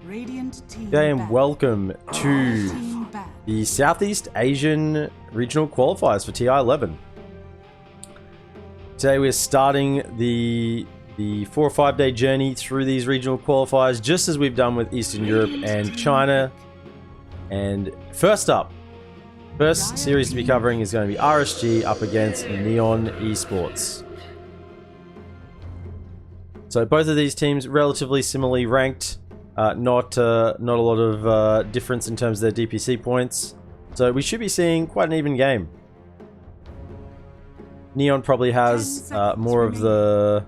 G'day and welcome to the Southeast Asian Regional Qualifiers for TI11. Today we're starting the 4 or 5 day journey through these regional qualifiers, just as we've done with Eastern Europe and China. And first series to be covering is going to be RSG up against NeonEsports. So both of these teams relatively similarly ranked, not a lot of difference in terms of their DPC points. So we should be seeing quite an even game. Neon probably has more of the,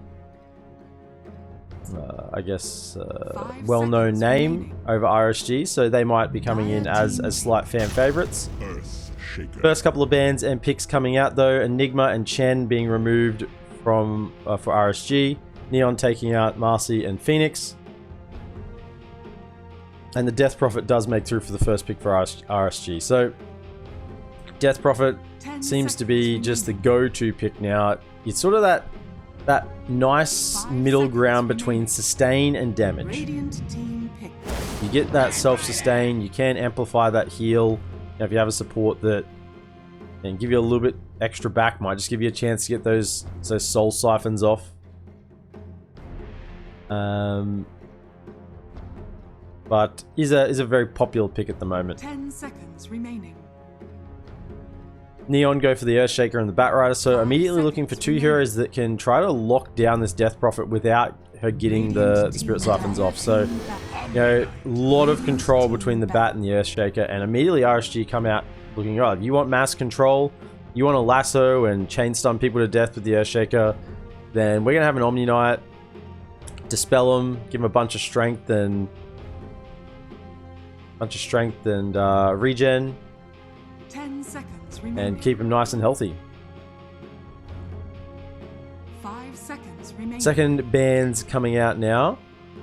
well-known name over RSG, so they might be coming in as slight fan favorites. First couple of bans and picks coming out though: Enigma and Chen being removed from for RSG, Neon taking out Marcy and Phoenix, and the Death Prophet does make through for the first pick for RSG. So Death Prophet seems to be just the go-to pick now. It's sort of that nice middle ground between sustain and damage. You get that self-sustain, you can amplify that heal. If you have a support that can give you a little bit extra back, might just give you a chance to get those soul siphons off. But is a very popular pick at the moment. 10 seconds remaining. Neon go for the Earthshaker and the Batrider, so immediately looking for 2 heroes that can try to lock down this Death Prophet without her getting the Spirit Siphons off. So, you know, a lot of control between the Bat and the Earthshaker, and immediately RSG come out looking right. You want mass control, you want to lasso and chain stun people to death with the Earthshaker, then we're going to have an Omni Knight, dispel them, give them a bunch of strength and regen. 10 seconds remaining. And keep them nice and healthy. 5 seconds remaining. Second ban's coming out now.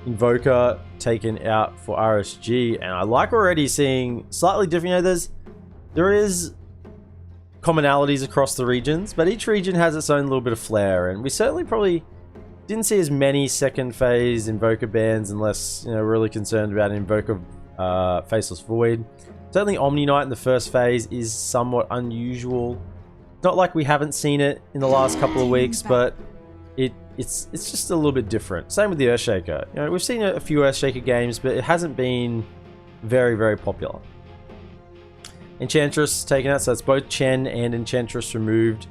Invoker taken out for RSG, and I like already seeing slightly different. You know, there is commonalities across the regions, but each region has its own little bit of flair, and we certainly probably didn't see as many second phase Invoker bans unless, you know, we're really concerned about Invoker Faceless Void. Certainly Omni Knight in the first phase is somewhat unusual. Not like we haven't seen it in the last couple of weeks, but it's just a little bit different. Same with the Earthshaker. You know, we've seen a few Earthshaker games, but it hasn't been very, very popular. Enchantress taken out, so it's both Chen and Enchantress removed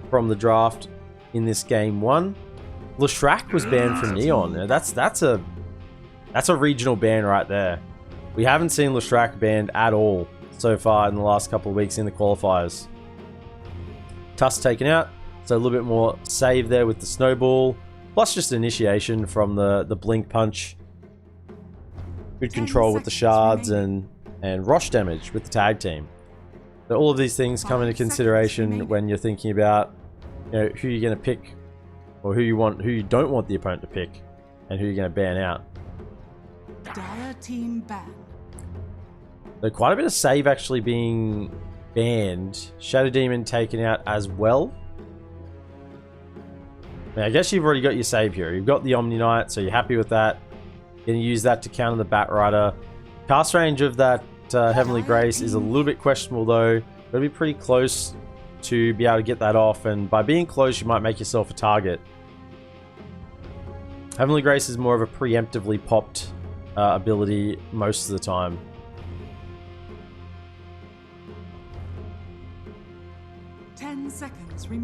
from the draft in this game 1. Leshrac was banned from Neon. Now, that's a regional ban right there. We haven't seen Leshrac banned at all so far in the last couple of weeks in the qualifiers. Tusk taken out, so a little bit more save there with the snowball, plus just initiation from the blink punch. Good control with the shards and Rosh damage with the tag team. So all of these things come into consideration when you're thinking about, you know, who you're going to pick, or who you don't want the opponent to pick, and who you're going to ban out. Dire team ban. So quite a bit of save actually being banned. Shadow Demon taken out as well. Now, I guess you've already got your save here. You've got the Omni Knight, so you're happy with that. You're going to use that to counter the Batrider. Cast range of that Heavenly Grace is a little bit questionable though. Got to be pretty close to be able to get that off, and by being close you might make yourself a target. Heavenly Grace is more of a preemptively popped ability most of the time.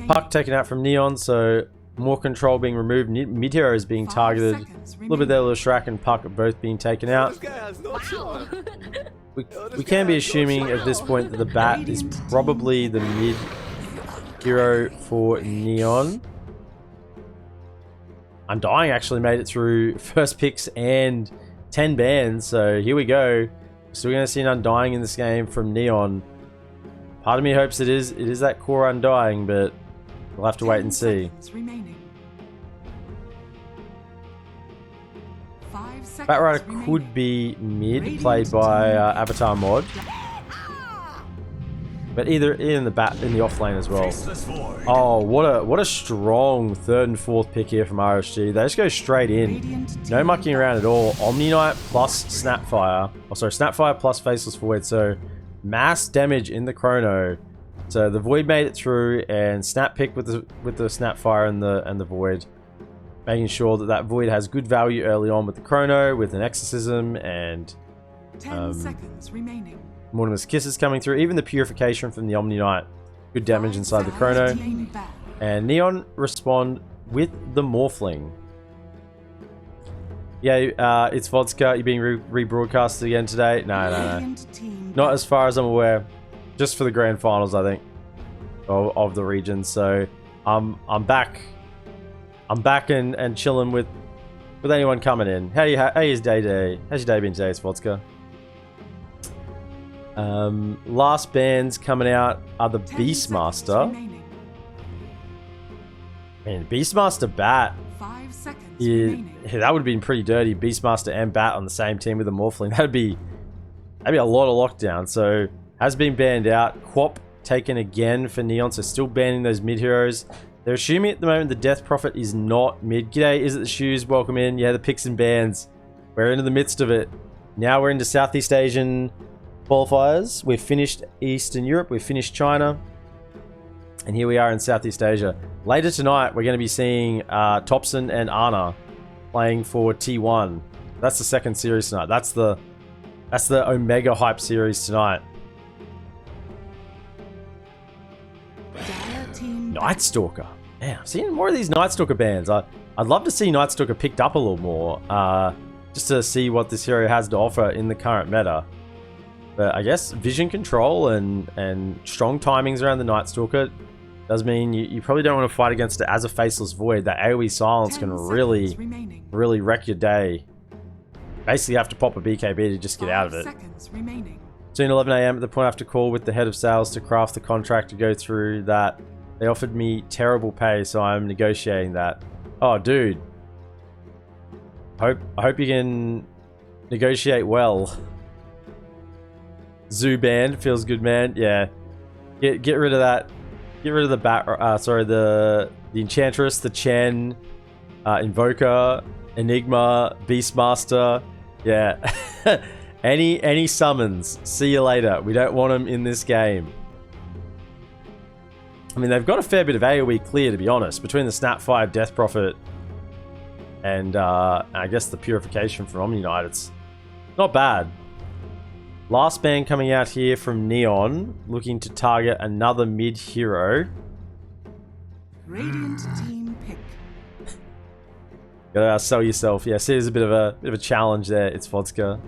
Puck taken out from Neon, so more control being removed. Mid hero is being targeted. A little bit there, Leshrac and Puck are both being taken out. We can be assuming at this point that the Bat is probably the mid hero for Neon. Undying actually made it through first picks and 10 bans, so here we go. So we're going to see an Undying in this game from Neon. Part of me hopes it is that core Undying, but we'll have to wait and see. Batrider could be mid, played by Avatar Mod. But either in the off lane as well. Oh, what a strong third and fourth pick here from RSG. They just go straight in. No mucking around at all. Omni Knight plus Snapfire. Oh, sorry, Snapfire plus Faceless Void. So mass damage in the Chrono. So the Void made it through, and Snap pick with the Snapfire and the Void, making sure that Void has good value early on with the Chrono, with an Exorcism, and 10 seconds remaining. Mortimer's Kisses coming through. Even the Purification from the Omni Knight, good damage inside the Chrono. And Neon respond with the Morphling. Yeah, it's Vodka. You're being rebroadcasted again today. No. Not as far as I'm aware. Just for the grand finals, I think, of the region. So I'm back. I'm back and chilling with anyone coming in. How's your day been today, it's Vodka? Last bands coming out are the Beastmaster. Man, Beastmaster Bat. 5 seconds remaining. That would have been pretty dirty. Beastmaster and Bat on the same team with a Morphling. That'd be a lot of lockdown. So has been banned out. Quap taken again for Neon. So still banning those mid heroes. They're assuming at the moment the Death Prophet is not mid. G'day, is it the shoes? Welcome in. Yeah, the picks and bans. We're into the midst of it. Now we're into Southeast Asian qualifiers. We've finished Eastern Europe. We've finished China. And here we are in Southeast Asia. Later tonight, we're going to be seeing Topson and Ana playing for T1. That's the second series tonight. That's the Omega Hype series tonight. Night Stalker. Yeah, I'm seeing more of these Night Stalker bans. I'd love to see Night Stalker picked up a little more, just to see what this hero has to offer in the current meta. But I guess vision control and strong timings around the Night Stalker does mean you probably don't want to fight against it as a Faceless Void. That AoE silence can really wreck your day. Basically, you have to pop a BKB to just get out of it. Soon 11 AM at the point I have to call with the head of sales to craft the contract to go through that. They offered me terrible pay, so I'm negotiating that. Oh, dude. I hope you can negotiate well. Zoo band feels good, man. Yeah, get rid of that. Get rid of the the Enchantress, the Chen, Invoker, Enigma, Beastmaster. Yeah, any summons. See you later. We don't want them in this game. I mean, they've got a fair bit of AoE clear, to be honest, between the Snapfire, Death Prophet, and I guess the Purification from Omni Knight. It's not bad. Last ban coming out here from Neon, looking to target another mid hero. Radiant team pick. Gotta sell yourself. Yeah, see, there's a bit of a challenge there. It's Vodka.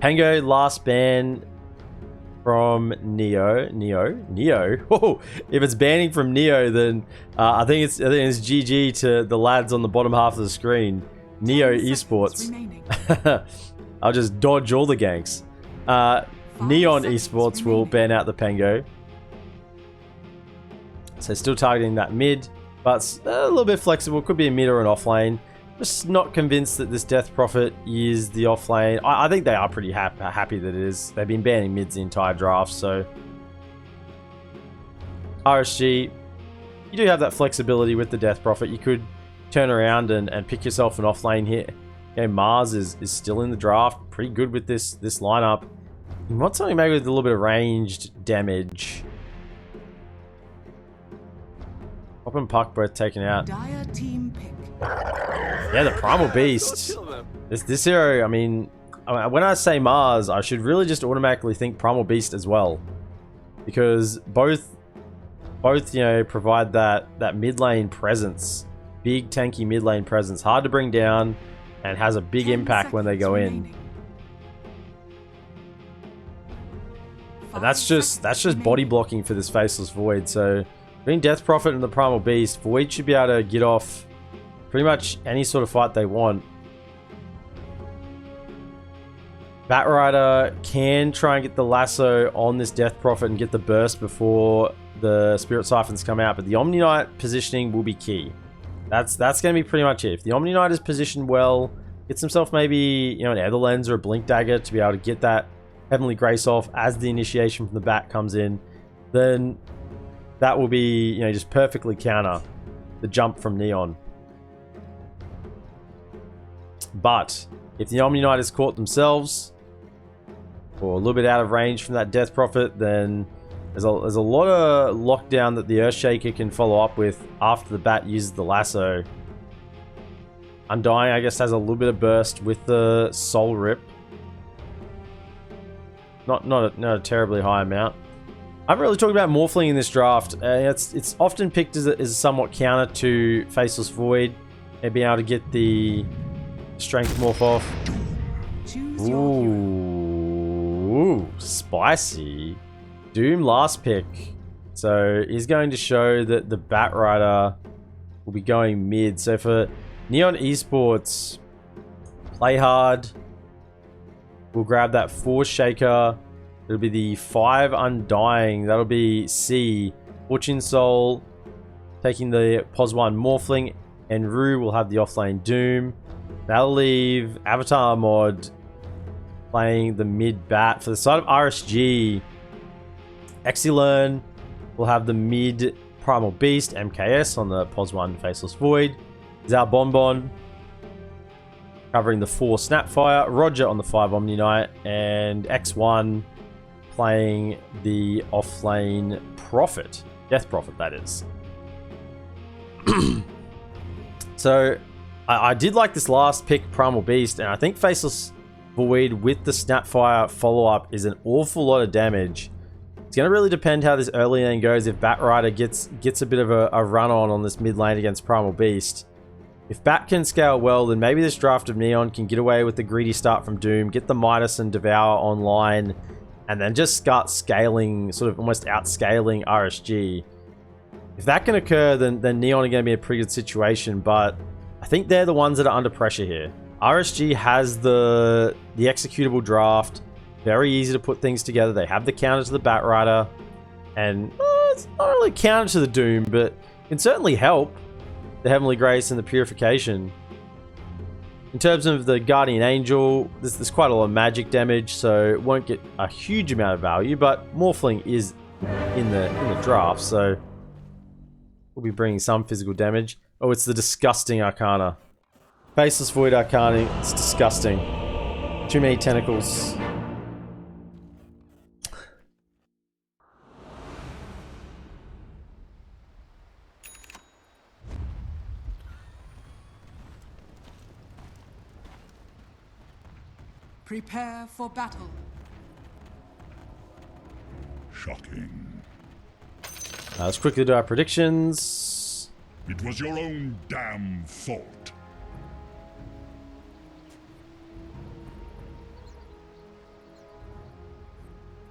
Pango, last ban from Neo. Oh, if it's banning from Neo, then I think it's GG to the lads on the bottom half of the screen. NeoEsports. I'll just dodge all the ganks. NeonEsports will ban out the Pango. So still targeting that mid, but a little bit flexible. Could be a mid or an off lane. Just not convinced that this Death Prophet is the off lane. I think they are pretty happy that it is. They've been banning mids the entire draft, so RSG, you do have that flexibility with the Death Prophet. You could turn around and pick yourself an off lane here. Okay, Mars is still in the draft. Pretty good with this lineup. You want something maybe with a little bit of ranged damage. Pop and Puck both taken out. Dire team pick. Yeah, the Primal Beast. This hero, I mean, when I say Mars, I should really just automatically think Primal Beast as well. Because both you know, provide that mid lane presence. Big tanky mid lane presence. Hard to bring down and has a big impact when they go in. And that's just body blocking for this Faceless Void. So between Death Prophet and the Primal Beast, Void should be able to get off pretty much any sort of fight they want. Batrider can try and get the lasso on this Death Prophet and get the burst before the Spirit Siphons come out, but the Omni Knight positioning will be key. That's going to be pretty much it. If the Omni Knight is positioned well, gets himself maybe, you know, an Ether Lens or a Blink Dagger to be able to get that Heavenly Grace off as the initiation from the Bat comes in, then that will be, you know, just perfectly counter the jump from Neon. But if the Omni-Knight caught themselves, or a little bit out of range from that Death Prophet, then there's a lot of lockdown that the Earthshaker can follow up with after the bat uses the lasso. Undying, I guess, has a little bit of burst with the Soul Rip. Not a terribly high amount. I haven't really talked about Morphling in this draft. It's often picked as a somewhat counter to Faceless Void and being able to get the Strength Morph off. Choose your hero. Ooh, spicy. Doom last pick. So he's going to show that the Batrider will be going mid. So for NeonEsports, play hard. We'll grab that 4 Shaker. It'll be the 5 Undying. That'll be C. Fortune Soul taking the Pos 1 Morphling. And Rue will have the offlane Doom. That'll leave Avatar Mod playing the mid bat. For the side of RSG, Exilern will have the mid Primal Beast, MKS on the Pos 1 Faceless Void. Zao Bonbon covering the 4 Snapfire. Roger on the 5 Omni Knight. And X1 playing the offlane Prophet. Death Prophet, that is. So, I did like this last pick, Primal Beast, and I think Faceless Void with the Snapfire follow-up is an awful lot of damage. It's going to really depend how this early lane goes. If Batrider gets a bit of a run on this mid lane against Primal Beast. If Bat can scale well, then maybe this draft of Neon can get away with the greedy start from Doom, get the Midas and Devour online, and then just start scaling, sort of almost outscaling RSG. If that can occur, then Neon are going to be in a pretty good situation, but I think they're the ones that are under pressure here. RSG has the executable draft, very easy to put things together. They have the counter to the Batrider, and it's not really counter to the Doom, but can certainly help the Heavenly Grace and the Purification. In terms of the Guardian Angel, there's quite a lot of magic damage, so it won't get a huge amount of value, but Morphling is in the draft, so we'll be bringing some physical damage. Oh, it's the disgusting Arcana. Faceless Void Arcana, it's disgusting. Too many tentacles. Prepare for battle. Shocking. Let's quickly do our predictions. It was your own damn fault.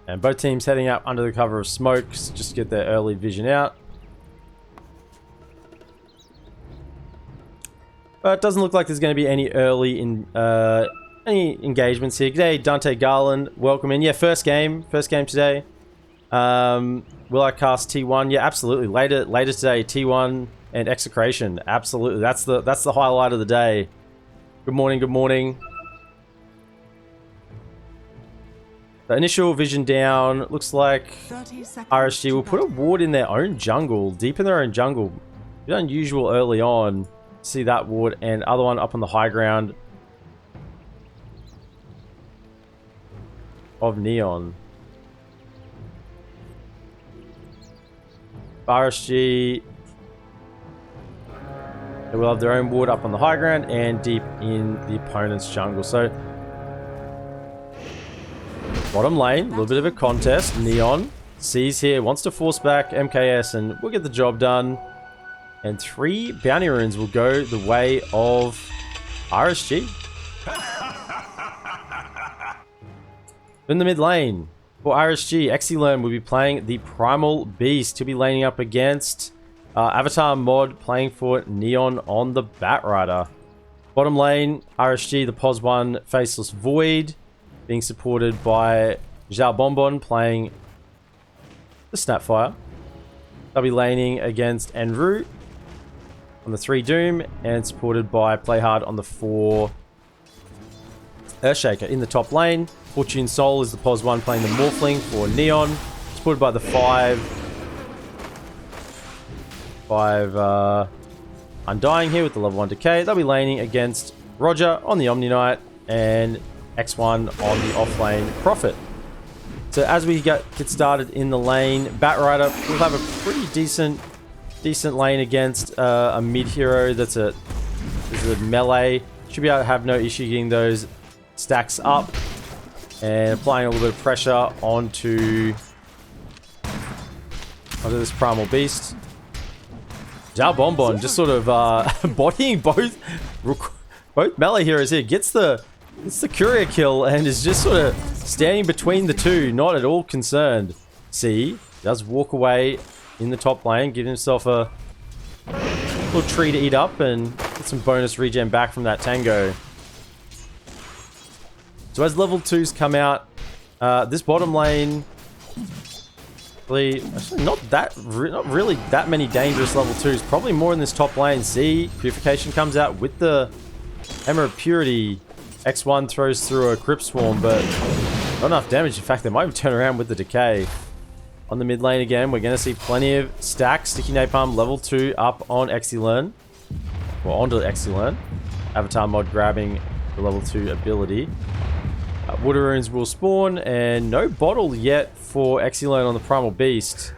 And both teams heading up under the cover of smoke, just to get their early vision out. But it doesn't look like there's going to be any early any engagements here. G'day, Dante Garland. Welcome in. Yeah, first game today. Will I cast T1? Yeah, absolutely. Later today, T1 and Execration. Absolutely. That's the highlight of the day. Good morning. Good morning. The initial vision down. Looks like 30 seconds RSG will put a ward in their own jungle, deep in their own jungle. A bit unusual early on. See that ward, and other one up on the high ground of Neon. RSG, they will have their own ward up on the high ground and deep in the opponent's jungle. So bottom lane, a little bit of a contest. Neon sees here, wants to force back MKS, and we'll get the job done. And 3 bounty runes will go the way of RSG. In the mid lane, for RSG, Exilern will be playing the Primal Beast. He'll be laning up against Avatar Mod, playing for Neon on the Batrider. Bottom lane, RSG, the Pos 1 Faceless Void, being supported by Zao Bonbon, playing the Snapfire. They'll be laning against Enru on the 3 Doom, and supported by Playhard on the 4 Earthshaker. In the top lane, Fortune Soul is the Pos 1 playing the Morphling for Neon, supported by the 5 Undying here with the level 1 decay. They'll be laning against Roger on the Omni Knight and X1 on the offlane Prophet. So as we get started in the lane, Batrider will have a pretty decent lane against a mid hero that's a melee. Should be able to have no issue getting those stacks up and applying a little bit of pressure onto this Primal Beast. Zhao Bonbon just sort of bodying both melee heroes here. Gets the courier kill and is just sort of standing between the two, not at all concerned. See, does walk away in the top lane, give himself a little tree to eat up and get some bonus regen back from that Tango. So as level 2s come out, this bottom lane, actually not really that many dangerous level 2s. Probably more in this top lane. See, Purification comes out with the Hammer of Purity. X1 throws through a Crypt Swarm, but not enough damage. In fact, they might even turn around with the Decay. On the mid lane again, we're going to see plenty of stacks. Sticky Napalm level 2 up on Exilern. Well, onto Exilern. Avatar mod grabbing the level 2 ability. Water Runes will spawn, and no bottle yet for Exilern on the Primal Beast.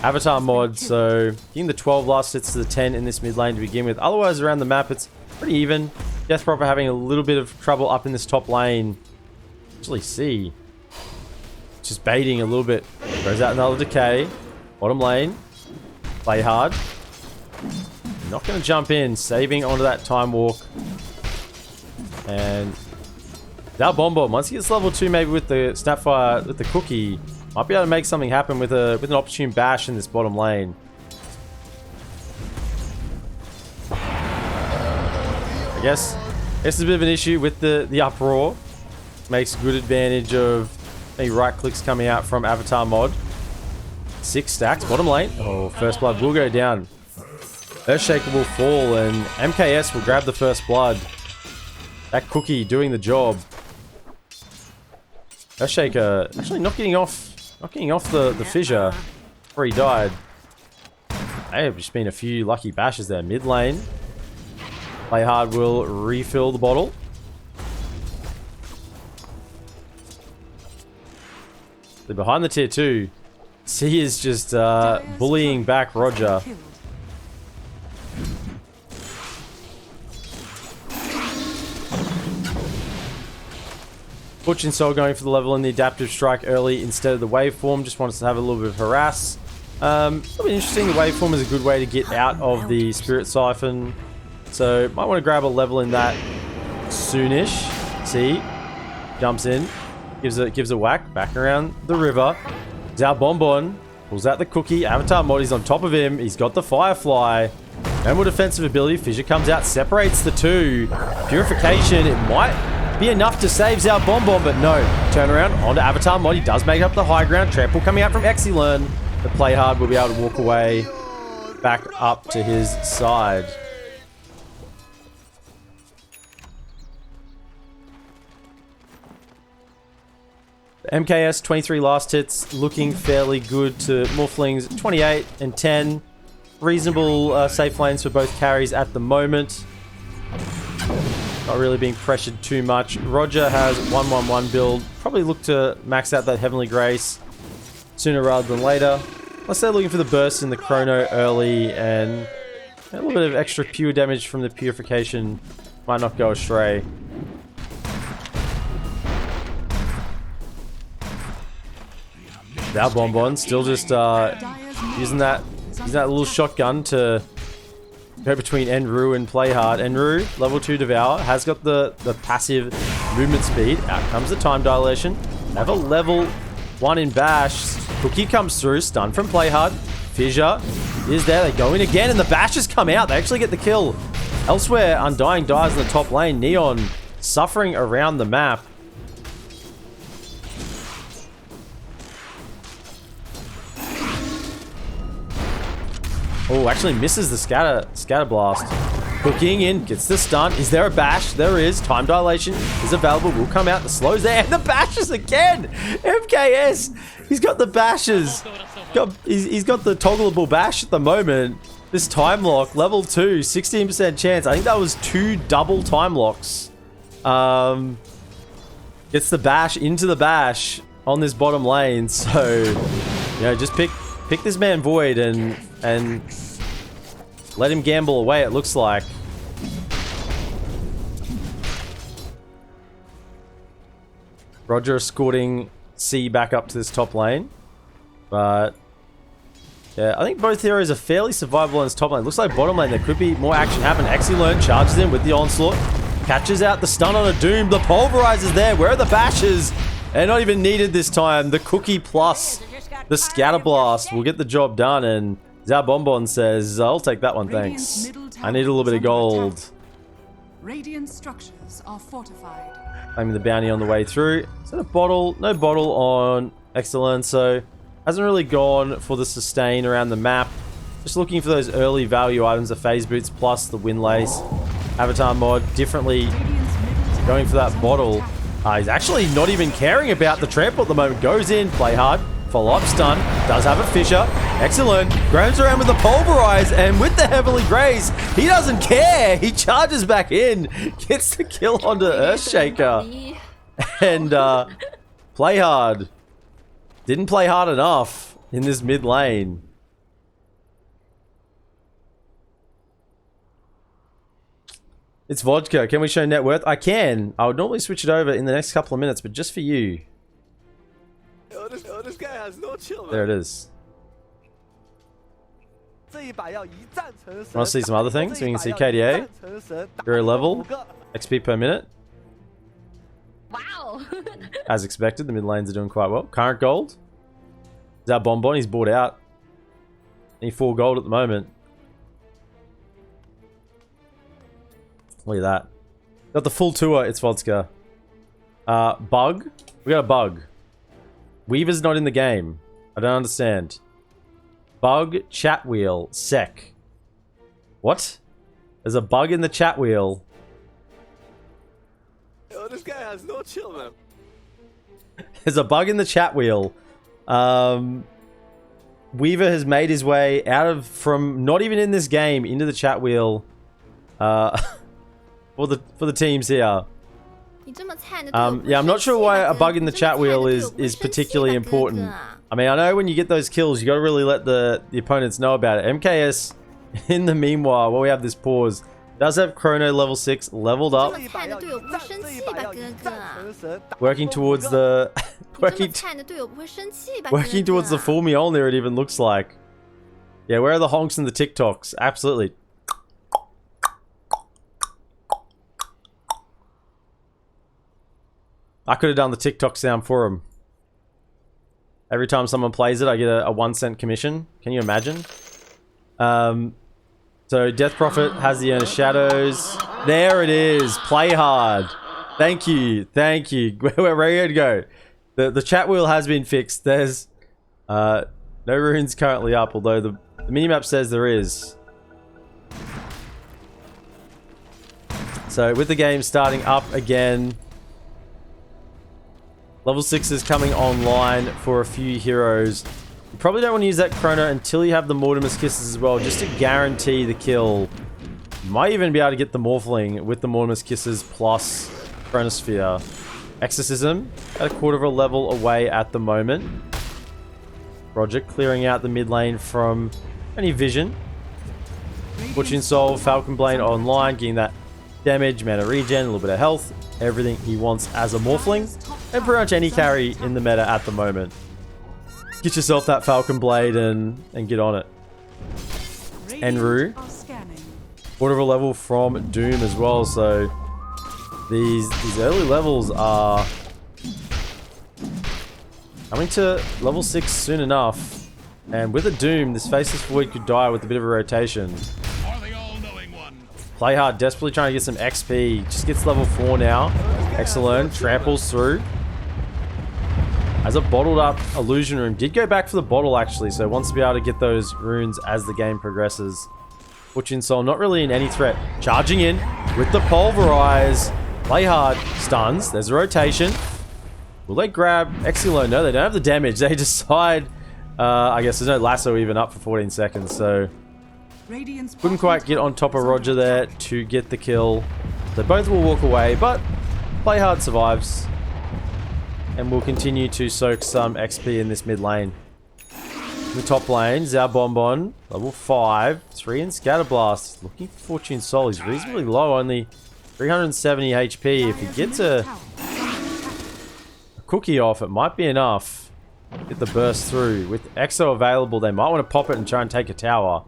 Avatar mod, so getting the 12 last hits to the 10 in this mid lane to begin with. Otherwise, around the map, it's pretty even. Death Prophet having a little bit of trouble up in this top lane. Actually, see. Just baiting a little bit. Goes out another Decay. Bottom lane. Play hard. Not going to jump in. Saving onto that Time Walk. And Zhao Bonbon, once he gets level 2, maybe with the Snapfire, with the Cookie, might be able to make something happen with an opportune bash in this bottom lane. I guess there's a bit of an issue with the uproar. Makes good advantage of any right clicks coming out from Avatar mod. 6 stacks, bottom lane. Oh, First Blood will go down. Earthshaker will fall, and MKS will grab the First Blood. That Cookie doing the job. Earthshaker actually not getting off the fissure before he died. May have just been a few lucky bashes there. Mid lane. Play hard will refill the bottle. They're behind the tier 2. C is just bullying back Roger. Fortune Soul going for the level in the adaptive strike early instead of the waveform. Just wants to have a little bit of harass. It'll be interesting. The waveform is a good way to get out of the Spirit Siphon. So might want to grab a level in that soonish. See, jumps in, gives a whack back around the river. Zhao Bonbon pulls out the Cookie. Avatar mod is on top of him. He's got the Firefly. No more defensive ability. Fissure comes out, separates the two. Purification. It might be enough to save Zhao Bonbon, but no. Turn around onto Avatar mod. He does make up the high ground. Trample coming out from Exilern. The play hard will be able to walk away back up to his side. MKS 23 last hits, looking fairly good to Morphlings 28 and 10. Reasonable safe lanes for both carries at the moment. Not really being pressured too much. Roger has 1-1-1 build. Probably look to max out that Heavenly Grace sooner rather than later. Unless they're looking for the burst in the Chrono early, and a little bit of extra pure damage from the Purification might not go astray. Zhao Bonbon still just using that little shotgun to go between Enru and play hard. Enru, level 2 Devour, has got the passive movement speed. Out comes the time dilation. Have a level 1 in bash. Cookie comes through, stun from play hard. Fissure is there. They go in again, and the bashes come out. They actually get the kill. Elsewhere, Undying dies in the top lane. Neon suffering around the map. Oh, actually misses the scatter blast. Hooking in, gets the stun. Is there a bash? There is. Time dilation is available. Will come out. The slows there. And the bashes again. MKS. He's got the bashes. He's got the toggleable bash at the moment. This time lock, level 2, 16% chance. I think that was 2 double time locks. Gets the bash into the bash on this bottom lane. So, you know, just pick this man Void and let him gamble away, it looks like. Roger escorting C back up to this top lane. But yeah, I think both heroes are fairly survivable on this top lane. Looks like bottom lane there could be more action happen. Excellent charges in with the onslaught. Catches out the stun on a Doom. The pulverizer's there. Where are the bashes? They're not even needed this time. The cookie plus the scatter blast will get the job done. And Zao Bonbon says, I'll take that one, thanks. I need a little bit of gold. Radiant structures are fortified. Claiming the bounty on the way through. Is that a bottle? No bottle on Excellent, so hasn't really gone for the sustain around the map. Just looking for those early value items, the phase boots plus the windlace. Avatar mod, differently going for that bottle. He's actually not even caring about the trample at the moment. Goes in, play hard. Follow-up stun. Does have a Fisher. Excellent. Grabs around with the Pulverize. And with the Heavenly Grace, he doesn't care. He charges back in. Gets the kill onto Earthshaker. And play hard. Didn't play hard enough in this mid lane. It's vodka. Can we show net worth? I can. I would normally switch it over in the next couple of minutes, but just for you. This guy has no chill, man. There it is. Want to see some other things? We can see KDA, hero level, XP per minute. Wow. As expected, the mid lanes are doing quite well. Current gold. Is our Bonbon? He's bought out. Need 4 gold at the moment. Look at that. Got the full tour. It's vodka. Bug. We got a bug. Weaver's not in the game. I don't understand. Bug chat wheel sec. What? There's a bug in the chat wheel. This guy has no chill, man. There's a bug in the chat wheel. Weaver has made his way from not even in this game into the chat wheel. For the teams here. Yeah, I'm not sure why a bug in the chat wheel is particularly important. I mean, I know when you get those kills, you got to really let the opponents know about it. MKS, in the meanwhile, while we have this pause, does have Chrono level 6 leveled up. Working towards the working towards the full Mjolnir, it even looks like. Yeah, where are the honks and the TikToks? Absolutely. I could have done the TikTok sound for him. Every time someone plays it, I get a 1 cent commission. Can you imagine? So Death Prophet has the Urn of Shadows. There it is. Play hard. Thank you. Thank you. We're ready to go. The chat wheel has been fixed. There's no runes currently up, although the minimap says there is. So with the game starting up again, level 6 is coming online for a few heroes. You probably don't want to use that Chrono until you have the Mortimer's Kisses as well, just to guarantee the kill. You might even be able to get the Morphling with the Mortimer's Kisses plus Chronosphere. Exorcism at a quarter of a level away at the moment. Roger clearing out the mid lane from any vision. Fortune Soul, Falcon Blade online, getting that damage, mana regen, a little bit of health. Everything he wants as a Morphling. And pretty much any carry in the meta at the moment. Get yourself that Falcon Blade and get on it. Enru. Quarter of a level from Doom as well, so these early levels are coming to level 6 soon enough. And with a Doom, this Faceless Void could die with a bit of a rotation. Play hard, desperately trying to get some XP. Just gets level 4 now. Excellent. Tramples through. Has a bottled up illusion room. Did go back for the bottle actually, so wants to be able to get those runes as the game progresses. Fortune Soul not really in any threat. Charging in with the Pulverize. Play hard. Stuns. There's a rotation. Will they grab Exilo? No, they don't have the damage. They decide... I guess there's no lasso even up for 14 seconds, so... Couldn't quite get on top of Roger there to get the kill. They both will walk away, but Play hard survives. And we'll continue to soak some XP in this mid lane. In the top lane, Zhao Bonbon, level 5, 3 in Scatterblast. Looking for Fortune Soul. He's reasonably low, only 370 HP. If he gets a cookie off, it might be enough. Get the burst through. With Exo available, they might want to pop it and try and take a tower.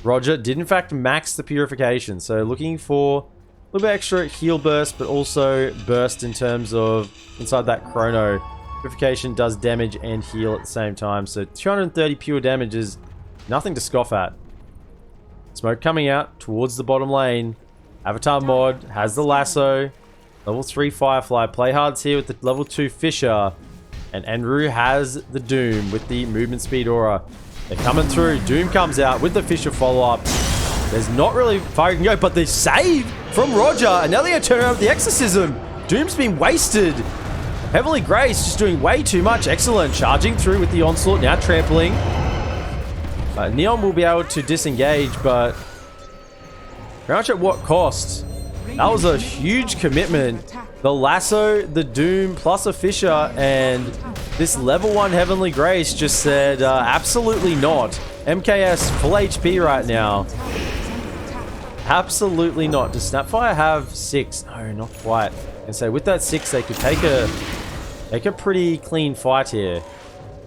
Roger did in fact max the purification, so looking for a little bit extra heal burst, but also burst in terms of inside that chrono. Purification does damage and heal at the same time, so 230 pure damage is nothing to scoff at. Smoke coming out towards the bottom lane. Avatar Mod has the lasso. Level 3 Firefly. Play hard's here with the level 2 Fisher. And Enru has the Doom with the movement speed aura. They're coming through. Doom comes out with the Fisher follow-up. There's not really far you can go, but the save from Roger. And now they're going to turn around with the Exorcism. Doom's been wasted. Heavenly Grace just doing way too much. Excellent. Charging through with the Onslaught. Now trampling. Neon will be able to disengage, but very much at what cost? That was a huge commitment. The lasso, the Doom, plus a Fisher, and this level 1 Heavenly Grace just said, absolutely not. MKS full HP right now. Absolutely not. Does Snapfire have 6? No, not quite. And so with that 6, they could take a pretty clean fight here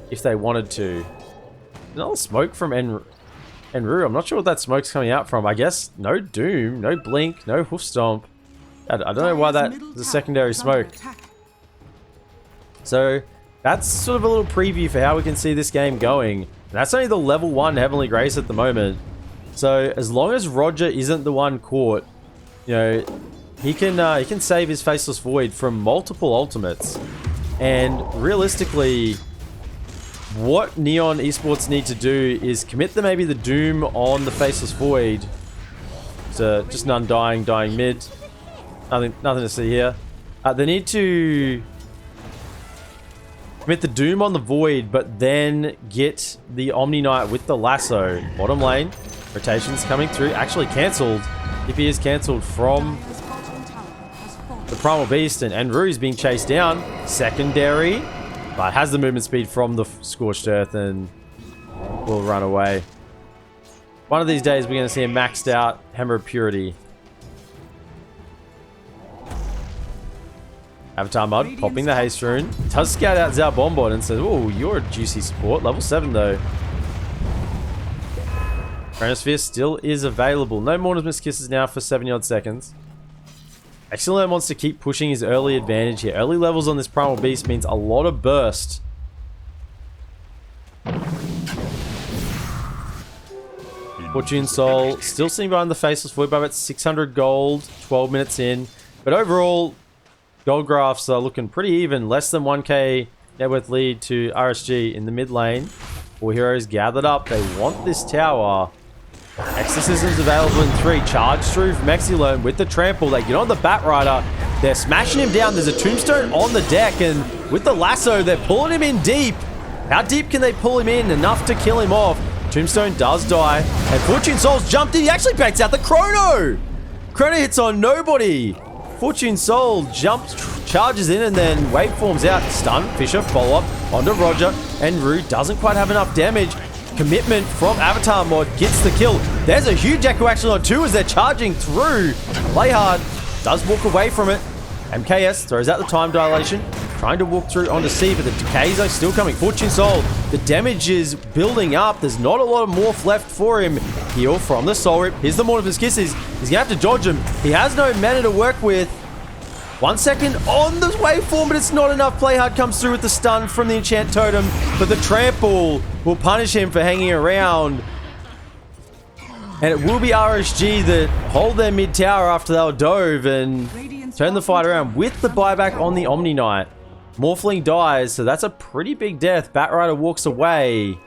if they wanted to. Another smoke from Enru. I'm not sure what that smoke's coming out from. I guess no Doom, no Blink, no Hoof Stomp. I don't know why that's the secondary smoke. So that's sort of a little preview for how we can see this game going. And that's only the level 1 Heavenly Grace at the moment. So as long as Roger isn't the one caught, you know, he can save his Faceless Void from multiple ultimates. And realistically, what NeonEsports need to do is commit maybe the Doom on the Faceless Void. So just an undying, dying mid. Nothing to see here. They need to commit the Doom on the Void, but then get the Omni Knight with the lasso. Bottom lane, rotations coming through. Actually cancelled. If he is cancelled from the Primal Beast, and Enru is being chased down. Secondary, but has the movement speed from the Scorched Earth and will run away. One of these days we're going to see a maxed out Hammer of Purity. Avatar Mud popping the haste rune. Does scout out Zhao Bonbon and says, oh, you're a juicy support. Level 7 though. Chronosphere still is available. No Mourner's Mist Kisses now for 70 odd seconds. Excellent wants to keep pushing his early advantage here. Early levels on this Primal Beast means a lot of burst. Fortune Soul still sitting behind the Faceless Void by about 600 gold. 12 minutes in. But overall, gold graphs are looking pretty even. Less than 1k net worth lead to RSG in the mid lane. 4 heroes gathered up. They want this tower. Exorcism's available in 3. Charge through from Exilone with the trample. They get on the Batrider. They're smashing him down. There's a tombstone on the deck, and with the lasso, they're pulling him in deep. How deep can they pull him in? Enough to kill him off. Tombstone does die, and Fortune Soul's jumped in. He actually baits out the Chrono. Chrono hits on nobody. Fortune Soul jumps, charges in, and then waveforms out. Stun, Fisher, follow-up onto Roger, and Rue doesn't quite have enough damage. Commitment from Avatar Mod gets the kill. There's a huge echo action on 2 as they're charging through. Playhard does walk away from it. MKS throws out the time dilation, trying to walk through onto C, but the decays are still coming. Fortune Soul, the damage is building up. There's not a lot of morph left for him. Heal from the Soul Rip. Here's the Morning of His Kisses. He's gonna have to dodge him. He has no mana to work with. 1 second on the waveform, but it's not enough. Playhard comes through with the stun from the Enchant Totem, but the trample will punish him for hanging around. And it will be RSG that hold their mid tower after they'll dove and turn the fight around with the buyback on the Omni Knight. Morphling dies, so that's a pretty big death. Batrider walks away.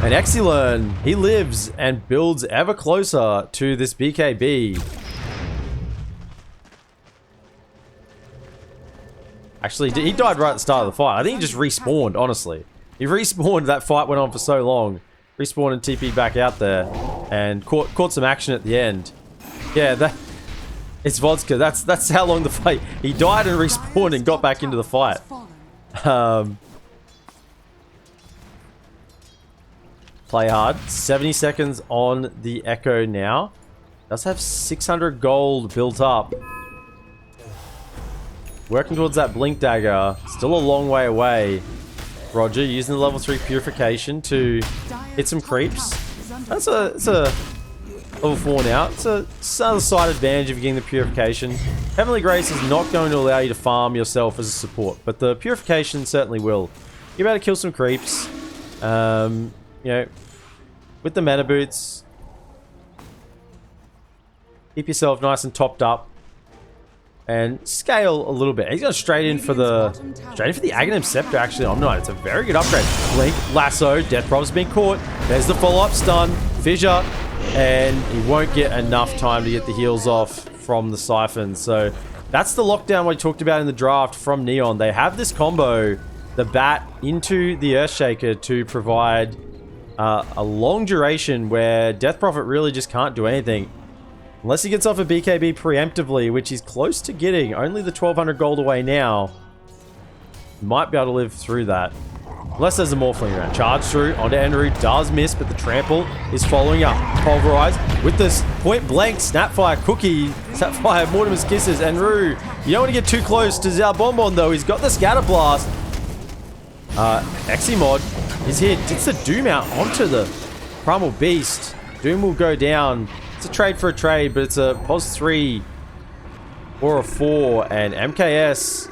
And Exilern, he lives and builds ever closer to this BKB. Actually, he died right at the start of the fight. I think he just respawned, honestly. He respawned, that fight went on for so long. Respawned and TP'd back out there. And caught some action at the end. Yeah, it's Vodka. That's how long the fight... He died and respawned and got back into the fight. Play hard. 70 seconds on the Echo now. Does have 600 gold built up. Working towards that Blink Dagger. Still a long way away. Roger using the level 3 Purification to hit some creeps. It's a level 4 now. It's another side advantage of getting the Purification. Heavenly Grace is not going to allow you to farm yourself as a support, but the Purification certainly will. You're about to kill some creeps. You know, with the Mana Boots. Keep yourself nice and topped up. And scale a little bit. He's going straight in for the Aghanim Scepter, actually. Omnite. It's a very good upgrade. Blink, Lasso, Death Prop's been caught. There's the follow-up stun, Fissure, and he won't get enough time to get the heals off from the Siphon. So that's the lockdown we talked about in the draft from Neon. They have this combo, the Bat into the Earthshaker, to provide a long duration where Death Prophet really just can't do anything. Unless he gets off a BKB preemptively, which he's close to getting. Only the 1200 gold away now. Might be able to live through that. Unless there's a Morphling around. Charge through onto Enderu. Does miss, but the trample is following up. Pulverize with this point blank Snapfire Cookie. Snapfire Mortimer's Kisses. Enderu, you don't want to get too close to Zao Bonbon though. He's got the Scatter Blast. Eximod is here. Gets the Doom out onto the Primal Beast. Doom will go down. It's a trade for a trade, but it's a pos 3 or a 4, and MKS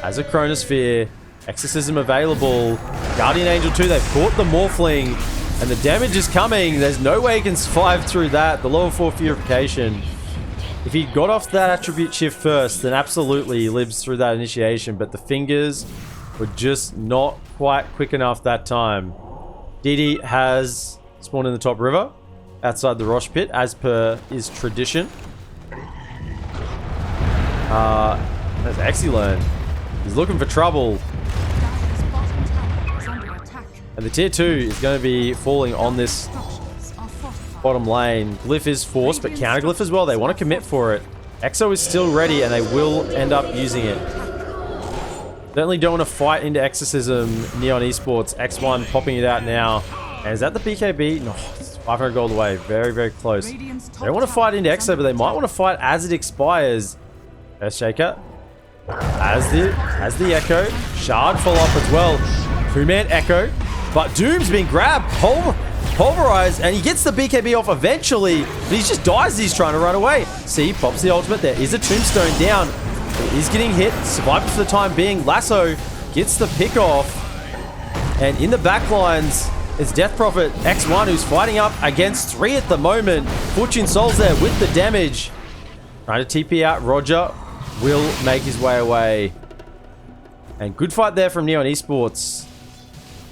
has a Chronosphere. Exorcism available. Guardian Angel 2, they've caught the Morphling, and the damage is coming. There's no way he can survive through that. The level 4 Purification. If he got off that attribute shift first, then absolutely he lives through that initiation, but the fingers were just not quite quick enough that time. DD has spawned in the top river, outside the Rosh Pit, as per his tradition. That's Exilern. He's looking for trouble. And the tier 2 is going to be falling on this bottom lane. Glyph is forced, but counter Glyph as well. They want to commit for it. Exo is still ready, and they will end up using it. Certainly don't want to fight into Exorcism. NeonEsports, X1 popping it out now. And is that the BKB? No, it's 500 gold away. Very, very close. They don't want to fight into Exo, but they might want to fight as it expires. Earthshaker. As the Echo. Shard follow up as well. 2-man Echo. But Doom's been grabbed. Pulverized. And he gets the BKB off eventually. But he just dies as he's trying to run away. See, pops the ultimate. There is a Tombstone down. He's getting hit. Survived for the time being. Lasso gets the pick off. And in the backlines, it's Death Prophet X1 who's fighting up against 3 at the moment. Fortune Soul's there with the damage. Trying to TP out. Roger will make his way away. And good fight there from NeonEsports.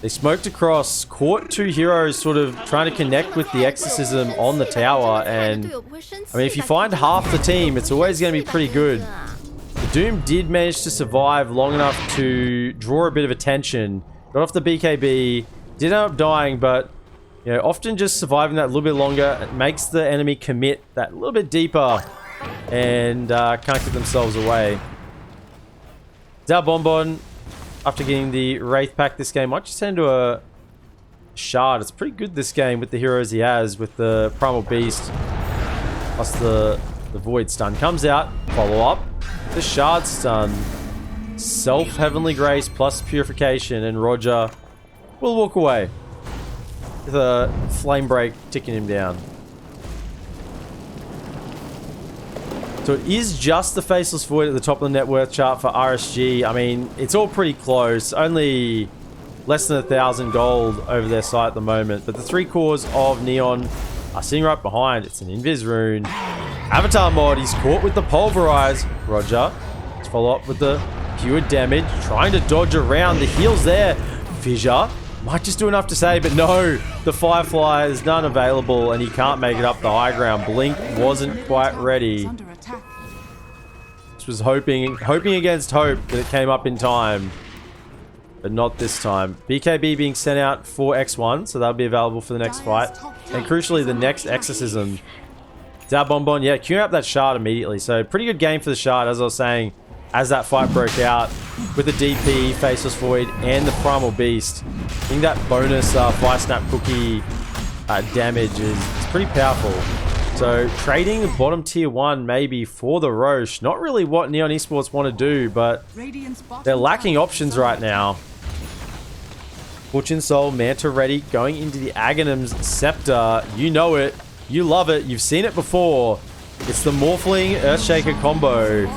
They smoked across, caught 2 heroes sort of trying to connect with the Exorcism on the tower. And I mean, if you find half the team, it's always going to be pretty good. The Doom did manage to survive long enough to draw a bit of attention. Got off the BKB. Did end up dying, but you know, often just surviving that a little bit longer, it makes the enemy commit that little bit deeper and can't get themselves away. Zao Bonbon, after getting the Wraith pack this game, might just turn to a Shard. It's pretty good this game with the heroes he has, with the Primal Beast plus the Void stun. Comes out, follow up, the Shard stun, Self Heavenly Grace plus Purification, and Roger will walk away with a Flame Break ticking him down. So it is just the Faceless Void at the top of the net worth chart for RSG. I mean, it's all pretty close. Only less than 1,000 gold over their site at the moment. But the 3 cores of Neon are sitting right behind. It's an Invis rune. Avatar mod, he's caught with the Pulverize. Roger, let's follow up with the pure damage. Trying to dodge around. The heals there. Fissure Might just do enough to save, but no. The Firefly is none available, and he can't make it up the high ground. Blink wasn't quite ready. Under attack. This was hoping against hope that it came up in time. But not this time. BKB being sent out for X1, so that'll be available for the next fight. And crucially, the next Exorcism. Bonbon, yeah, queuing up that shard immediately. So pretty good game for the shard, as I was saying, as that fight broke out with the DP, Faceless Void, and the Primal Beast. I think that bonus Fire Snap Cookie damage is pretty powerful. So trading the bottom tier 1 maybe for the Roche. Not really what NeonEsports want to do, but they're lacking options right now. Fortune Soul, Manta ready, going into the Aghanim's Scepter. You know it. You love it. You've seen it before. It's the Morphling Earthshaker combo.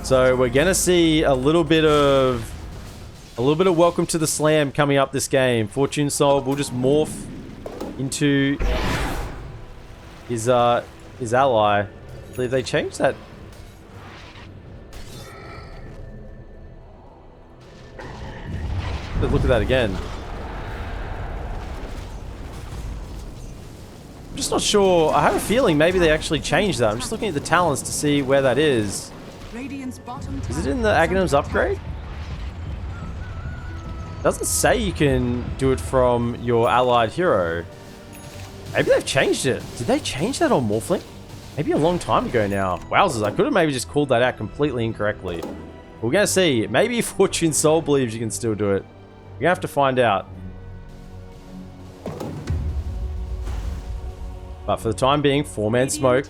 So we're gonna see a little bit of Welcome to the Slam coming up this game. Fortune Soul will just morph into his ally. I believe they changed that. Let's look at that again. I'm just not sure. I have a feeling maybe they actually changed that. I'm just looking at the talents to see where that is. Is it in the Aghanim's upgrade? Doesn't say you can do it from your allied hero. Maybe they've changed it. Did they change that on Morphling? Maybe a long time ago now. Wowzers, I could have maybe just called that out completely incorrectly. We're going to see. Maybe Fortune Soul believes you can still do it. We're going to have to find out. But for the time being, 4-man smoke.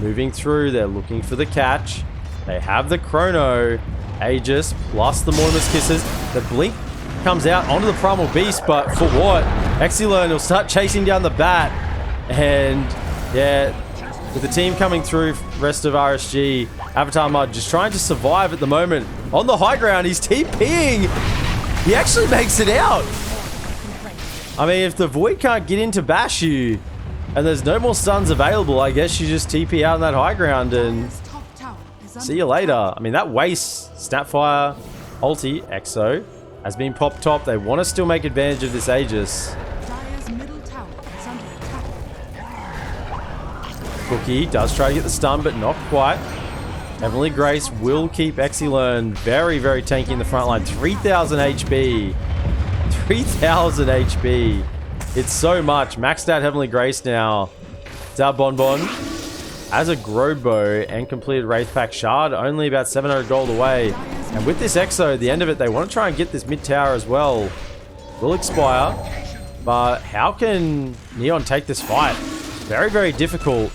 Moving through, they're looking for the catch. They have the Chrono, Aegis, plus the Mortimer's Kisses. The Blink comes out onto the Primal Beast, but for what? Exilern will start chasing down the bat. And, yeah, with the team coming through, rest of RSG, Avatar Mud just trying to survive at the moment. On the high ground, he's TPing. He actually makes it out. I mean, if the Void can't get into bash you, and there's no more stuns available, I guess you just TP out on that high ground and see you later. I mean, that wastes Snapfire, ulti, Exo has been popped top. They want to still make advantage of this Aegis. Cookie does try to get the stun, but not quite. Heavenly Grace will keep Exilern very, very tanky in the front line. 3,000 HP. 3,000 HP. It's so much. Maxed out Heavenly Grace now. Bonbon as a Grobo and completed Wraith Pack Shard, only about 700 gold away. And with this Exo, at the end of it, they want to try and get this mid tower as well. Will expire, but how can Neon take this fight? Very, very difficult.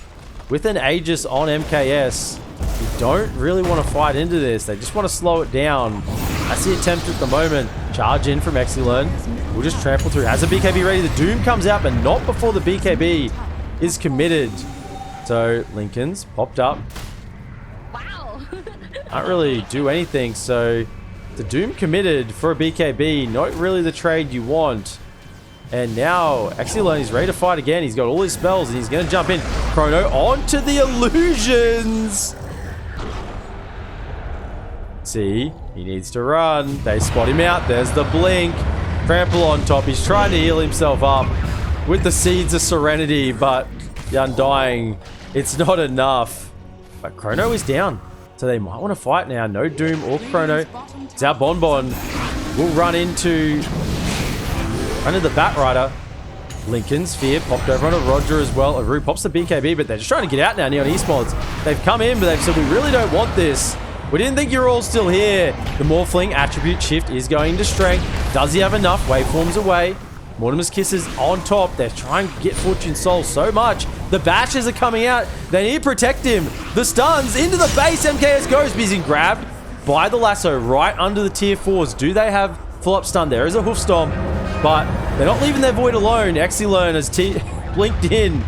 With an Aegis on MKS, you don't really want to fight into this. They just want to slow it down. That's the attempt at the moment. Charge in from Exilern. We'll just trample through. Has a BKB ready. The Doom comes out, but not before the BKB is committed. So Lincoln's popped up. Wow. Can't really do anything. So the Doom committed for a BKB. Not really the trade you want. And now Exilern is ready to fight again. He's got all his spells and he's going to jump in. Chrono onto the illusions. See, he needs to run. They spot him out. There's the blink. Trample on top. He's trying to heal himself up with the Seeds of Serenity, but the Undying, it's not enough. But Chrono is down, so they might want to fight now. No Doom or Chrono. Zao Bonbon will run into the Bat Rider. Lincoln's Fear popped over on a Roger as well. Aru pops the BKB, but they're just trying to get out now. NeonEsports. They've come in, but they've said, we really don't want this. We didn't think you were all still here. The Morphling attribute shift is going to strength. Does he have enough? Waveforms away. Mortimer's Kisses on top. They're trying to get Fortune Soul so much. The bashes are coming out. They need to protect him. The stuns into the base. MKS goes. But he's been grabbed by the lasso right under the tier 4s. Do they have full up stun? There is a hoof stomp, but they're not leaving their Void alone. Exilern has blinked in,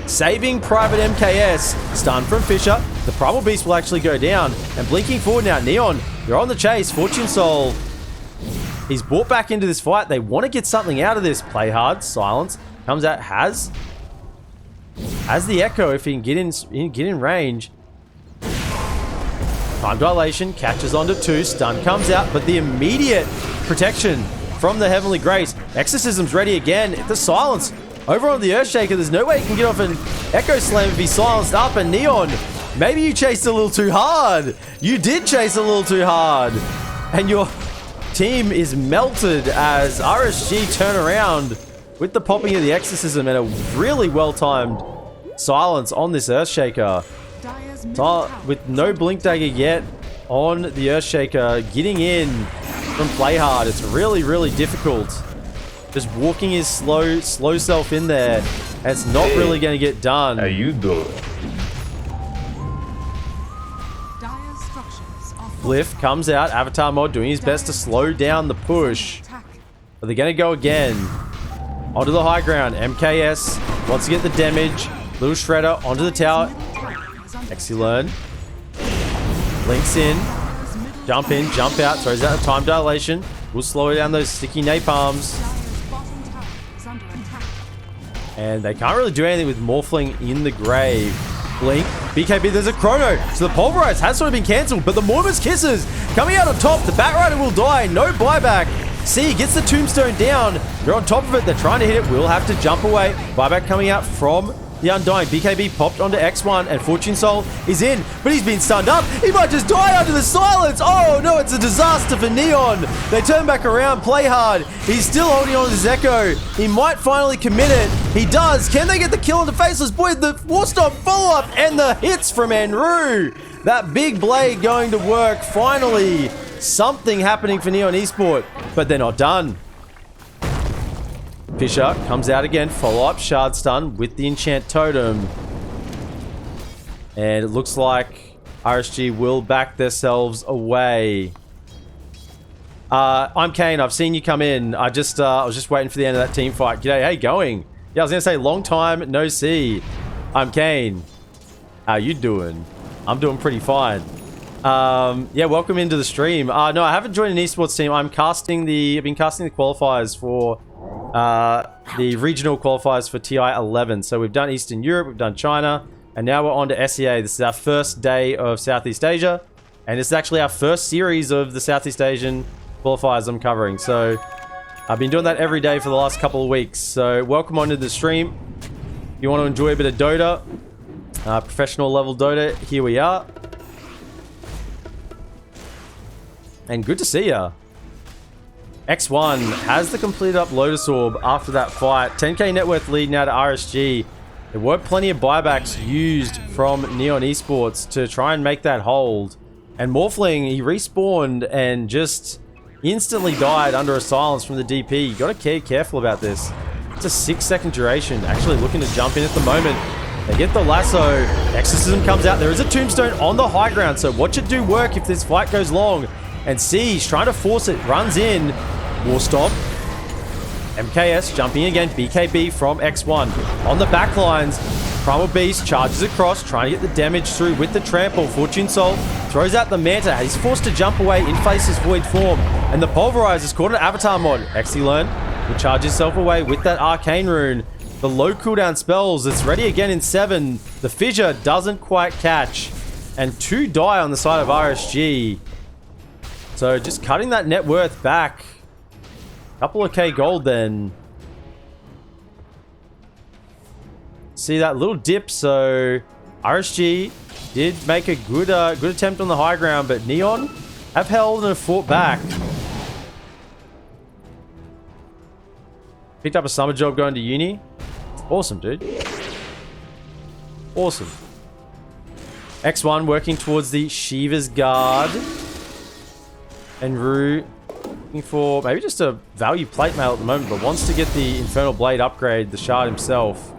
saving Private MKS. Stun from Fisher. The Primal Beast will actually go down. And blinking forward now. Neon, they're on the chase. Fortune Soul, he's brought back into this fight. They want to get something out of this. Play hard. Silence. Comes out. Has the Echo if he can get in range. Time dilation. Catches onto 2. Stun comes out. But the immediate protection from the Heavenly Grace. Exorcism's ready again. The silence over on the Earthshaker. There's no way he can get off an Echo Slam if he's silenced up. And Neon, maybe you chased a little too hard. You did chase a little too hard. And your team is melted as RSG turn around with the popping of the Exorcism and a really well-timed silence on this Earthshaker. With no Blink Dagger yet on the Earthshaker, getting in from play hard, it's really, really difficult. Just walking his slow self in there, and it's not really going to get done. How you doing? Glyph comes out, Avatar Mod doing his best to slow down the push. But they're going to go again. Onto the high ground. MKS wants to get the damage. Little Shredder onto the tower. Exilern. Links in. Jump in, jump out. Throws out the time dilation. We'll slow down those sticky napalms. And they can't really do anything with Morphling in the grave. Blink. BKB, there's a chrono. So the Pulverize has sort of been cancelled, but the Mortimer's Kisses coming out on top. The Batrider will die. No buyback. C gets the tombstone down. They're on top of it. They're trying to hit it. Will have to jump away. Buyback coming out from the Undying. BKB popped onto X1 and Fortune Soul is in, but he's been stunned up. He might just die under the silence. Oh no, it's a disaster for Neon. They turn back around, play hard. He's still holding on to his Echo. He might finally commit it. He does. Can they get the kill on the Faceless Boy? The Warstomp follow-up and the hits from Enru. That big blade going to work. Finally, something happening for NeonEsports, but they're not done. Fisher comes out again, follow-up Shard Stun with the Enchant Totem. And it looks like RSG will back themselves away. I'm Kane, I've seen you come in. I was just waiting for the end of that team fight. G'day, how you going? Yeah, I was going to say, long time no see. I'm Kane. How you doing? I'm doing pretty fine. Yeah, welcome into the stream. No, I haven't joined an esports team. I've been casting the qualifiers for the regional qualifiers for TI11. So we've done Eastern Europe, we've done China, and now we're on to SEA. This is our first day of Southeast Asia, and this is actually our first series of the Southeast Asian qualifiers I'm covering. So I've been doing that every day for the last couple of weeks. So welcome onto the stream. If you want to enjoy a bit of Dota, professional level Dota, here we are. And good to see ya. X1 has the completed up Lotus Orb after that fight. 10k net worth lead now to RSG. There were plenty of buybacks used from NeonEsports to try and make that hold. And Morphling, he respawned and just instantly died under a silence from the DP. You got to be careful about this. It's a 6-second duration. Actually looking to jump in at the moment. They get the lasso. Exorcism comes out. There is a tombstone on the high ground, so watch it do work if this fight goes long. And Siege trying to force it, runs in. Warstomp. MKS jumping again. BKB from X1. On the back lines, Primal Beast charges across, trying to get the damage through with the trample. Fortune Soul throws out the Manta. He's forced to jump away in Faceless Void form. And the Pulverize is caught an Avatar Mod. Exilern will charge himself away with that Arcane Rune. The low cooldown spells, it's ready again in 7. The Fissure doesn't quite catch. And 2 die on the side of RSG. So just cutting that net worth back. Couple of K gold then. See that little dip, so RSG did make a good attempt on the high ground, but Neon have held and have fought back. Picked up a summer job going to uni. Awesome, dude. Awesome. X1 working towards the Shiva's Guard. And Rue looking for maybe just a value plate mail at the moment, but wants to get the Infernal Blade upgrade, the Shard himself.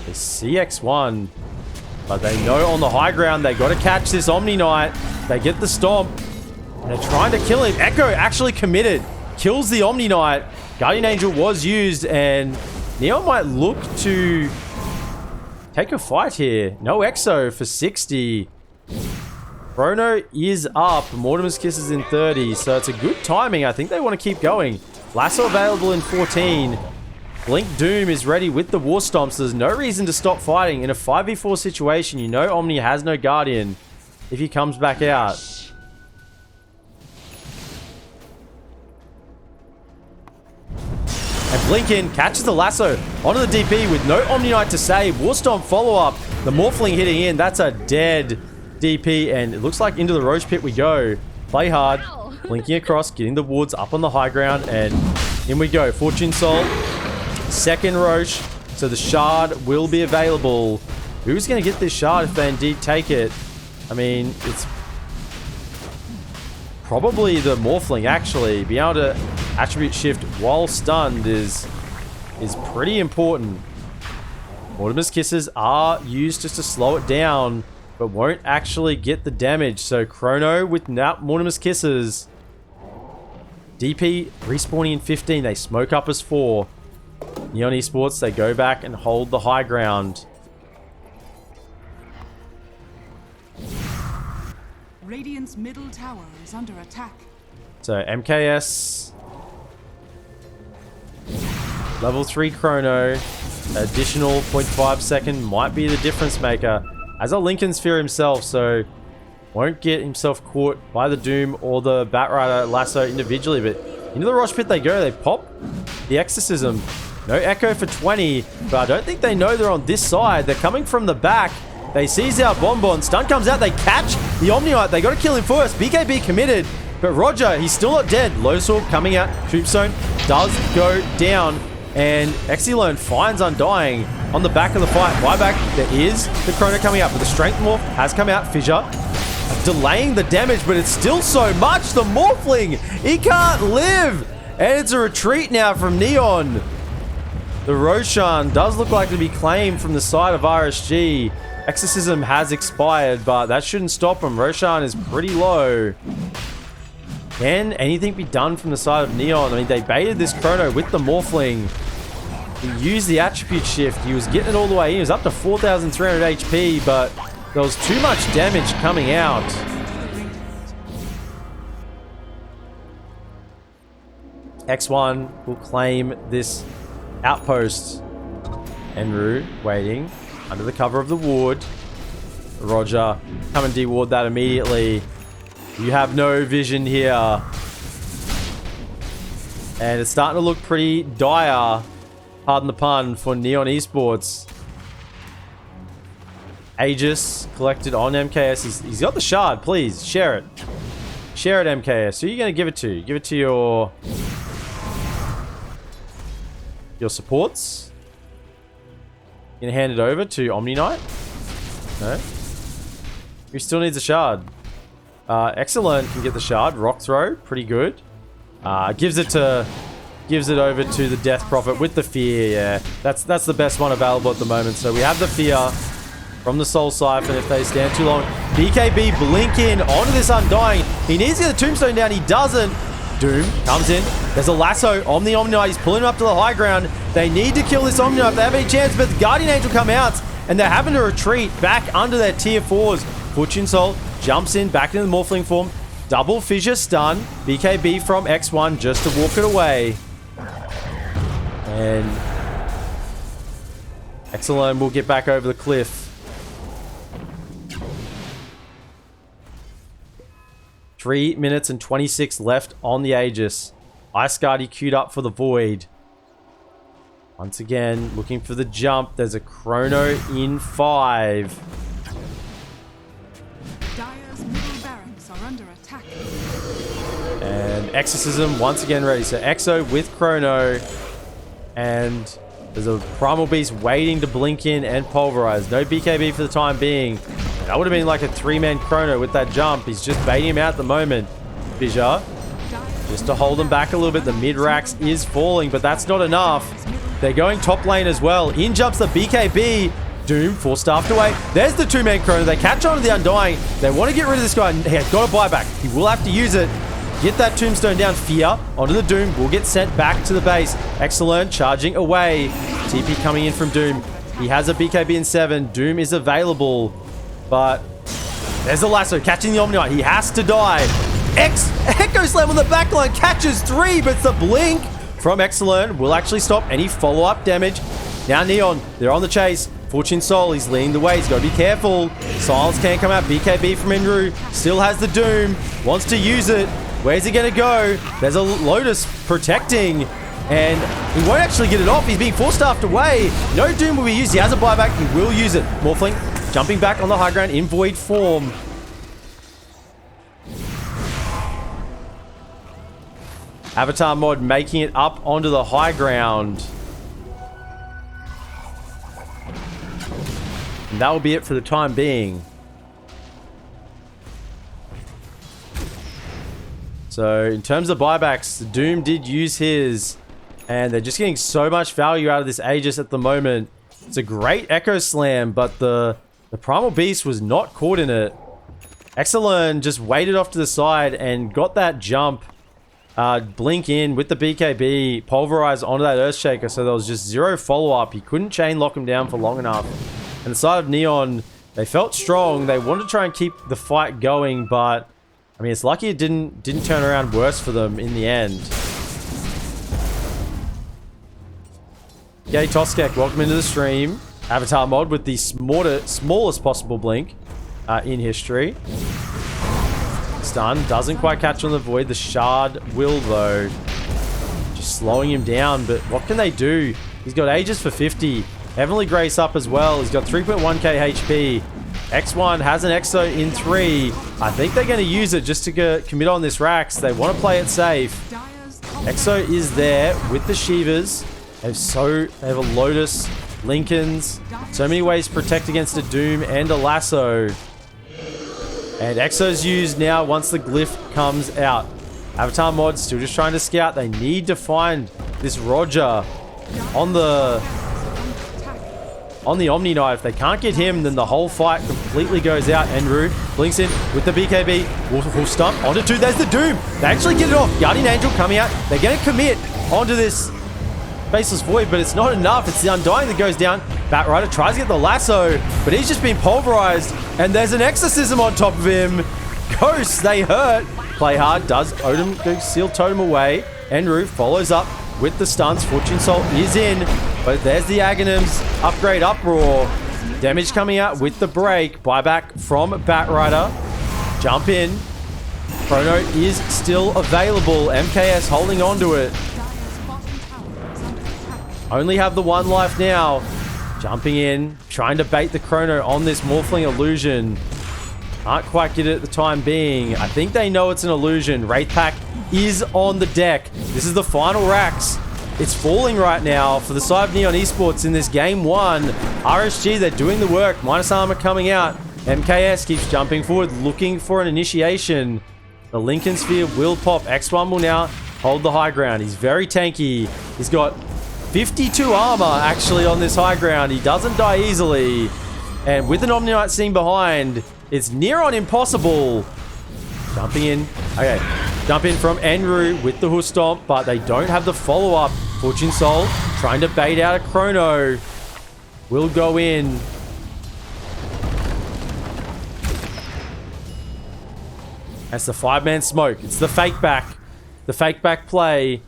The CX1. But they know on the high ground they got to catch this Omni Knight. They get the Stomp. And they're trying to kill him. Echo actually committed. Kills the Omni Knight. Guardian Angel was used, and Neon might look to take a fight here. No Exo for 60. Chrono is up. Mortimer's Kiss is in 30, so it's a good timing. I think they want to keep going. Lasso available in 14. Blink Doom is ready with the War Stomp, so there's no reason to stop fighting. In a 5v4 situation, you know Omni has no Guardian if he comes back out. Blinkin catches the lasso onto the DP with no Omni Knight to save. Warstomp follow-up. The Morphling hitting in. That's a dead DP, and it looks like into the Roche pit we go. Play hard. Wow. Blinking across, getting the woods up on the high ground, and in we go. Fortune Soul. Second Roche. So the shard will be available. Who's going to get this shard if they indeed take it? I mean, it's probably the Morphling, actually. Being able to attribute shift while stunned is pretty important. Mortimer's Kisses are used just to slow it down, but won't actually get the damage. So Chrono with Mortimer's Kisses. DP respawning in 15. They smoke up as 4. NeonEsports, they go back and hold the high ground. Radiant's middle tower is under attack. So MKS. Level 3 Chrono. Additional 0.5 second might be the difference maker. As a Lincoln Sphere himself, so won't get himself caught by the Doom or the Batrider lasso individually, but into the Rosh Pit they go. They pop the Exorcism. No Echo for 20, but I don't think they know they're on this side. They're coming from the back. They seize out Bonbon. Stun comes out. They catch the Omniite. They got to kill him first. BKB committed, but Roger, he's still not dead. Low coming out. Troopstone does go down, and Exilone finds Undying on the back of the fight. Buyback, there is the Chrono coming out, but the Strength Morph has come out. Fissure delaying the damage, but it's still so much. The Morphling, he can't live, and it's a retreat now from Neon. The Roshan does look like to be claimed from the side of RSG. Exorcism has expired, but that shouldn't stop him. Roshan is pretty low. Can anything be done from the side of Neon? I mean, they baited this Chrono with the Morphling. He used the attribute shift. He was getting it all the way in. He was up to 4,300 HP, but there was too much damage coming out. X1 will claim this outpost. Enru waiting under the cover of the ward. Roger, come and deward that immediately. You have no vision here. And it's starting to look pretty dire, pardon the pun, for NeonEsports. Aegis collected on MKS. He's got the shard. Please, share it. Share it, MKS. Who are you going to give it to? Give it to your supports? You going to hand it over to Omni Knight? No? Who still needs a shard? Excellent can get the shard. Rock throw, pretty good. Gives it over to the Death Prophet with the fear. Yeah, that's the best one available at the moment. So we have the fear from the Soul Siphon. If they stand too long, BKB blink in onto this Undying. He needs to get the Tombstone down. He doesn't. Doom comes in. There's a lasso on the Omni Knight. He's pulling him up to the high ground. They need to kill this Omni Knight if they have any chance, but the Guardian Angel come out, and they're having to retreat back under their tier 4s. Fortune Soul jumps in back into the Morphling form. Double Fissure stun. BKB from X1 just to walk it away. And Exilone will get back over the cliff. 3 minutes and 26 left on the Aegis. Ice Guardy queued up for the Void. Once again, looking for the jump. There's a Chrono in 5. Dire's middle barracks are under attack. And Exorcism once again ready. So Exo with Chrono. And there's a Primal Beast waiting to blink in and pulverize. No BKB for the time being. That would have been like a 3-man Chrono with that jump. He's just baiting him out at the moment. Fissure. Just to hold him back a little bit. The mid-rax is falling, but that's not enough. They're going top lane as well. In jumps the BKB. Doom, 4-staffed away. There's the 2-man Chrono. They catch on to the Undying. They want to get rid of this guy. He has got a buyback. He will have to use it. Get that Tombstone down. Fear onto the Doom. Will get sent back to the base. Excellent. Charging away. TP coming in from Doom. He has a BKB in 7. Doom is available. But there's the lasso. Catching the Omniite. He has to die. Echo Slam on the backline. Catches 3, but it's the blink from Excellent will actually stop any follow-up damage. Now Neon, they're on the chase. Fortune Soul, he's leading the way. He's got to be careful. Silence can't come out. BKB from Enru. Still has the Doom. Wants to use it. Where's he going to go? There's a Lotus protecting And he won't actually get it off. He's being forced staffed away. No Doom will be used. He has a buyback. He will use it. Morphling jumping back on the high ground in Void form. Avatar mod making it up onto the high ground. And that will be it for the time being. So in terms of buybacks, Doom did use his. And they're just getting so much value out of this Aegis at the moment. It's a great Echo Slam, but the Primal Beast was not caught in it. Exelern just waited off to the side and got that jump. Blink in with the BKB, pulverize onto that Earthshaker, so there was just zero follow-up. He couldn't chain lock him down for long enough. And the side of Neon, they felt strong. They wanted to try and keep the fight going, but I mean, it's lucky it didn't turn around worse for them in the end. Gay Toskek, welcome into the stream. Avatar mod with the smallest possible blink in history. Stun doesn't quite catch on the Void. The Shard will, though. Just slowing him down, but what can they do? He's got Aegis for 50. Heavenly Grace up as well. He's got 3.1k HP. X1 has an Exo in 3. I think they're going to use it just to commit on this Rax. They want to play it safe. Exo is there with the Shivas. They have a Lotus, Lincolns. So many ways to protect against a Doom and a Lasso. And Exo's used now once the glyph comes out. Avatar mod still just trying to scout. They need to find this Roger on the Omni Knife. If they can't get him, then the whole fight completely goes out. Enru blinks in with the BKB. Will stump onto 2. There's the Doom. They actually get it off. Guardian Angel coming out. They're going to commit onto this Faceless Void, but it's not enough. It's the Undying that goes down. Batrider tries to get the Lasso, but he's just been pulverized. And there's an Exorcism on top of him. Ghosts, they hurt. Play hard. Does Odin go seal totem away? Enru follows up with the stuns. Fortune Salt is in, but there's the Aghanims. Upgrade Uproar. Damage coming out with the break. Buyback from Batrider. Jump in. Chrono is still available. MKS holding on to it. Only have the 1 life now. Jumping in, trying to bait the Chrono on this Morphling illusion. Can't quite get it at the time being. I think they know it's an illusion. Wraith Pack is on the deck. This is the final Rax. It's falling right now for the side of NeonEsports in this game 1. RSG, they're doing the work. Minus armor coming out. MKS keeps jumping forward, looking for an initiation. The Lincoln Sphere will pop. X1 will now hold the high ground. He's very tanky. He's got 52 armor actually on this high ground. He doesn't die easily. And with an Omni Knight sitting behind, it's near on impossible. Jumping in. Okay. Jump in from Enru with the Hoof Stomp, but they don't have the follow-up. Fortune Soul trying to bait out a Chrono. Will go in. That's the 5-man smoke. It's the fake back. The fake back play.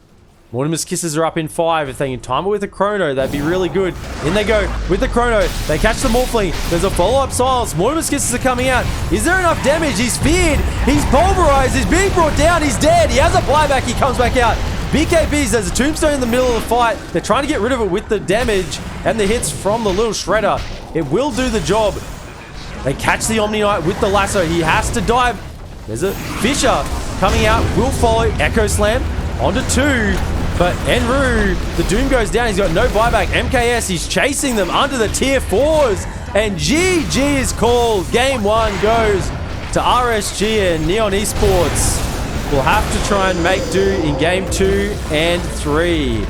Mortimer's Kisses are up in 5. If they can time it with a Chrono, that'd be really good. In they go with the Chrono. They catch the Morphling. There's a follow-up Silence. Mortimer's Kisses are coming out. Is there enough damage? He's feared. He's pulverized. He's being brought down. He's dead. He has a buyback. He comes back out. BKBs, there's a Tombstone in the middle of the fight. They're trying to get rid of it with the damage and the hits from the little Shredder. It will do the job. They catch the Omni Knight with the Lasso. He has to dive. There's a Fisher coming out. Will follow. Echo Slam onto 2. But Enru, the Doom goes down. He's got no buyback. MKS, he's chasing them under the tier 4s. And GG is called. Game 1 goes to RSG, and NeonEsports will have to try and make do in game 2 and 3.